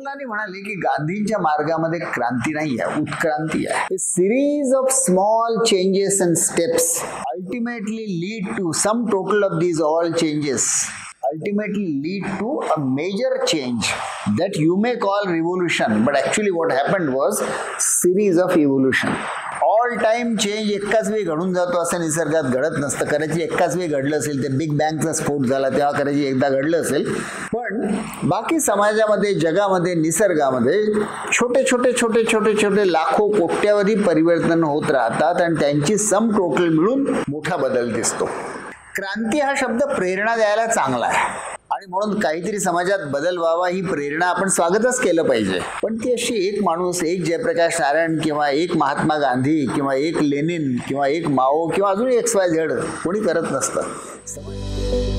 कृपलानी म्हणाले की गांधींच्या मार्गामध्ये क्रांती नाही आहे, उत्क्रांती आहे. Series of small changes and steps ultimately lead to sum total of these all changes ultimately lead to a major change that you may call revolution, but actually what happened was series of evolution. All time change एकाच वेळी घडून जातो असं निसर्गात घडत नसतं. कदाचित एकाच वेळी घडलं असेल, ते बिग बँगचा स्फोट झाला तेव्हा कदाचित एकदा घडलं असेल, पण बाकी समाजामध्ये, जगामध्ये, निसर्गामध्ये छोटे छोटे छोटे छोटे छोटे लाखो कोट्यावधी परिवर्तन होत राहतात आणि त्यांची सम टोटल मिळून मोठा बदल दिसतो. क्रांती हा शब्द प्रेरणा द्यायला चांगला आहे आणि म्हणून काहीतरी समाजात बदल व्हावा ही प्रेरणा आपण स्वागतच केलं पाहिजे. पण ती अशी एक माणूस, एक जयप्रकाश नारायण किंवा एक महात्मा गांधी किंवा एक लेनिन किंवा एक माओ किंवा अजून XYZ कोणी करत नसतं.